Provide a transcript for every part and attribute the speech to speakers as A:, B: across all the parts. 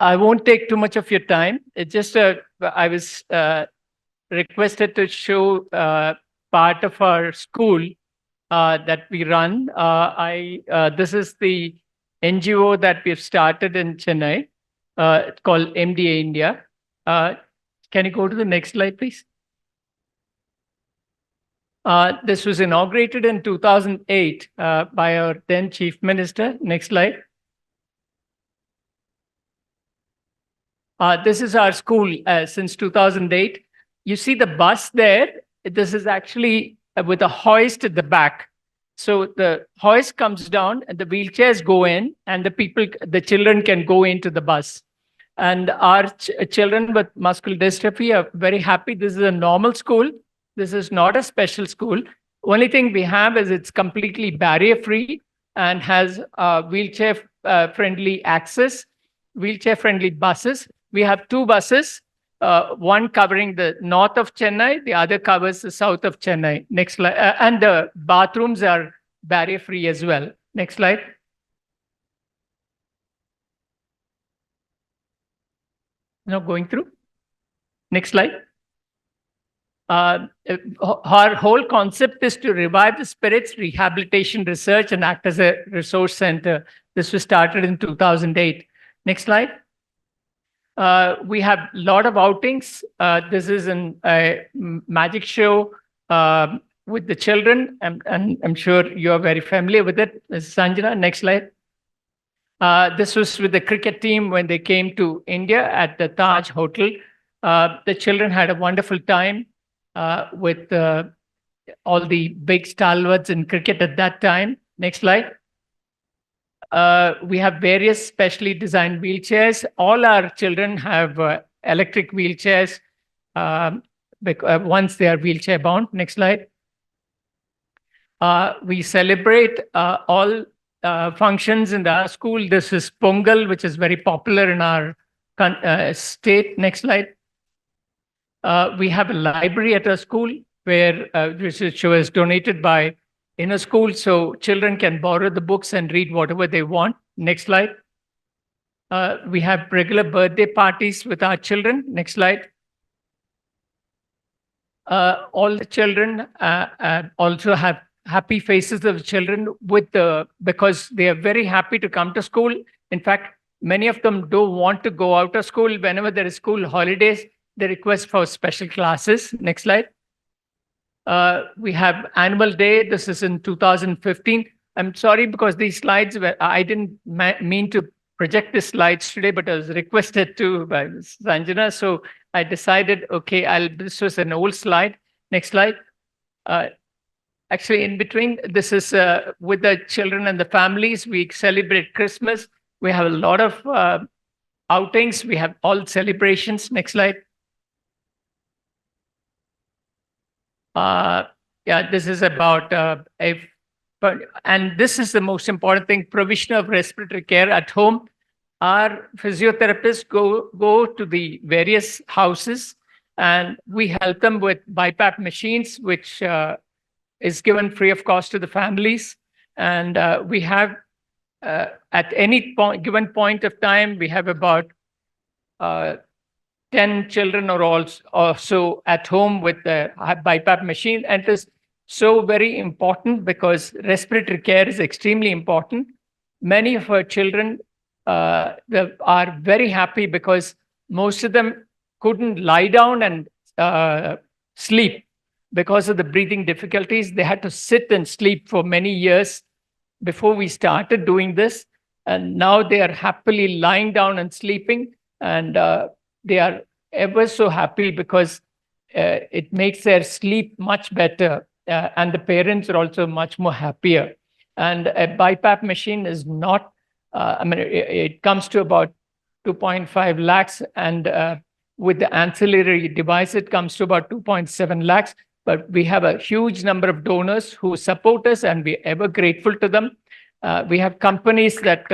A: I won't take too much of your time. It's just I was requested to show part of our school that we run. This is the NGO that we've started in Chennai. It's called MDA India. Can you go to the next slide, please? This was inaugurated in 2008 by our then Chief Minister. Next slide. This is our school since 2008. You see the bus there. This is actually with a hoist at the back. So the hoist comes down and the wheelchairs go in, and the children can go into the bus. And our children with muscular dystrophy are very happy. This is a normal school. This is not a special school. Only thing we have is it's completely barrier-free and has wheelchair-friendly access, wheelchair-friendly buses. We have two buses, one covering the north of Chennai, the other covers the south of Chennai. Next slide. And the bathrooms are barrier-free as well. Next slide. Now going through. Next slide. Our whole concept is to revive the spirits, rehabilitation research, and act as a resource center. This was started in 2008. Next slide. We have a lot of outings. This is a magic show with the children, and I'm sure you're very familiar with it. This is Sanjana. Next slide. This was with the cricket team when they came to India at the Taj Hotel. The children had a wonderful time with all the big stalwarts in cricket at that time. Next slide. We have various specially designed wheelchairs. All our children have electric wheelchairs once they are wheelchair bound. Next slide. We celebrate all functions in our school. This is Pongal, which is very popular in our state. Next slide. We have a library at our school where which was donated by inner school, so children can borrow the books and read whatever they want. Next slide. We have regular birthday parties with our children. Next slide. All the children also have happy faces of children because they are very happy to come to school. In fact, many of them don't want to go out of school. Whenever there is school holidays, they request for special classes. Next slide. We have annual day. This is in 2015. I'm sorry because these slides I didn't mean to project the slides today, but I was requested to by Sanjana. So I decided, okay, this was an old slide. Next slide. Actually, in between, this is with the children and the families. We celebrate Christmas. We have a lot of outings. We have all celebrations. Next slide. Yeah, this is about and this is the most important thing: provision of respiratory care at home. Our physiotherapists go to the various houses, and we help them with BiPAP machines, which is given free of cost to the families. And we have at any given point of time, we have about 10 children or so at home with the BiPAP machine. And it is so very important because respiratory care is extremely important. Many of our children are very happy because most of them couldn't lie down and sleep because of the breathing difficulties. They had to sit and sleep for many years before we started doing this. And now they are happily lying down and sleeping. And they are ever so happy because it makes their sleep much better. And the parents are also much more happier. And a BiPAP machine is not, it comes to about 2.5 lakhs. And with the ancillary device, it comes to about 2.7 lakhs. But we have a huge number of donors who support us, and we're ever grateful to them. We have companies that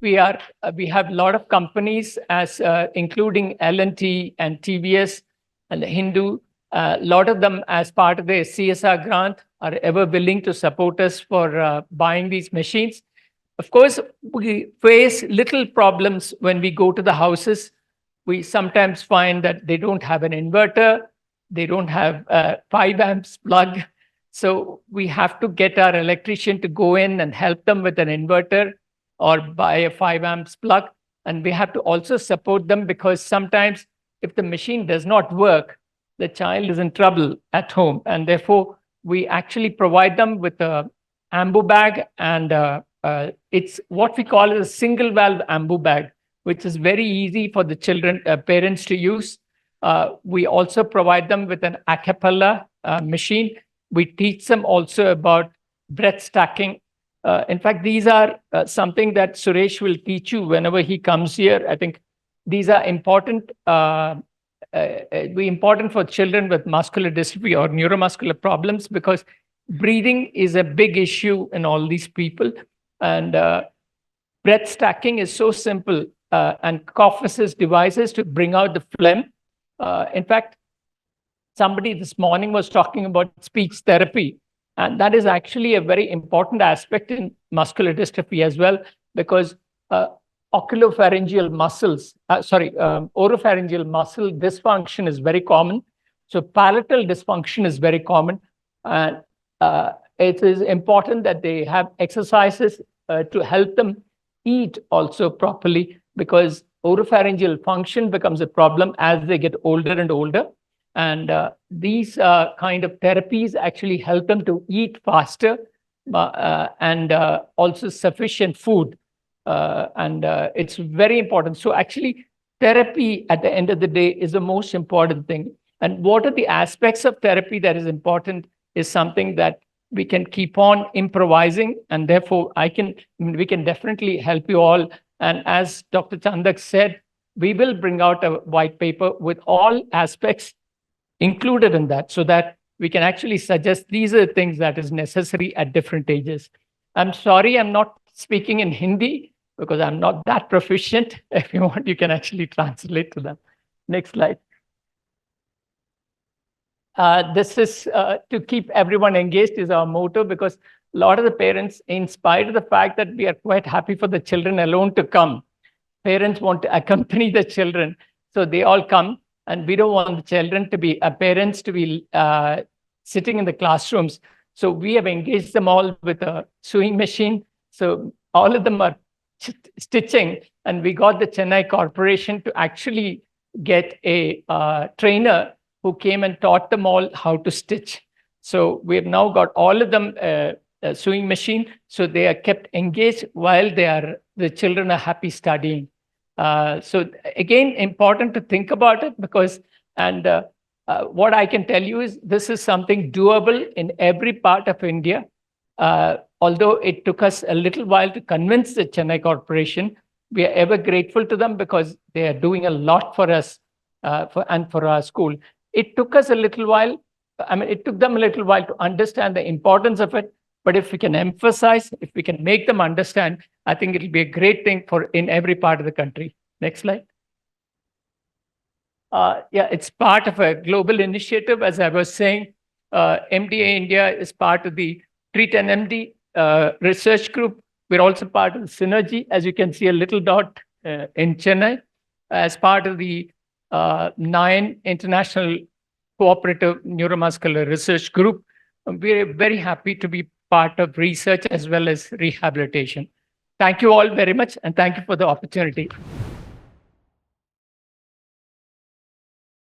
A: we have a lot of companies as including L&T and TVS and the Hindu. A lot of them, as part of their CSR grant, are ever willing to support us for buying these machines. Of course, we face little problems when we go to the houses. We sometimes find that they don't have an inverter, they don't have a 5 amps plug. So we have to get our electrician to go in and help them with an inverter or buy a 5 amps plug. And we have to also support them, because sometimes if the machine does not work, the child is in trouble at home. And therefore, we actually provide them with a ambu bag, and it's what we call a single valve ambu bag, which is very easy for the parents to use. We also provide them with an a cappella machine. We teach them also about breath stacking. In fact, these are something that Suresh will teach you whenever he comes here. I think these are important for children with muscular dystrophy or neuromuscular problems, because breathing is a big issue in all these people. And breath stacking is so simple, and cough assist devices to bring out the phlegm. In fact, somebody this morning was talking about speech therapy, and that is actually a very important aspect in muscular dystrophy as well, because oropharyngeal muscle dysfunction is very common. So palatal dysfunction is very common. And it is important that they have exercises to help them eat also properly, because oropharyngeal function becomes a problem as they get older and older. And these kind of therapies actually help them to eat faster and also sufficient food. And it's very important. So actually, therapy at the end of the day is the most important thing. And what are the aspects of therapy that is important is something that we can keep on improvising. And therefore, we can definitely help you all. And as Dr. Chandak said, we will bring out a white paper with all aspects included in that, so that we can actually suggest these are the things that is necessary at different ages. I'm sorry, I'm not speaking in Hindi because I'm not that proficient. If you want, you can actually translate to them. Next slide. This is to keep everyone engaged is our motto, because a lot of the parents, in spite of the fact that we are quite happy for the children alone to come, parents want to accompany the children. So they all come, and we don't want the children to be, parents to be sitting in the classrooms. So we have engaged them all with a sewing machine. So all of them are stitching, and we got the Chennai Corporation to actually get a trainer who came and taught them all how to stitch. So we've now got all of them a sewing machine, so they are kept engaged while the children are happy studying. So again, important to think about it, because, and what I can tell you is this is something doable in every part of India. Although it took us a little while to convince the Chennai Corporation, we are ever grateful to them, because they are doing a lot for us and for our school. It took us a little while. I mean, it took them a little while to understand the importance of it. But if we can emphasize, if we can make them understand, I think it'll be a great thing in every part of the country. Next slide. Yeah, it's part of a global initiative. As I was saying, MDA India is part of the Treat NMD research group. We're also part of the Synergy, as you can see a little dot in Chennai, as part of the 9 International Cooperative Neuromuscular Research Group. We're very happy to be part of research as well as rehabilitation. Thank you all very much, and thank you for the opportunity.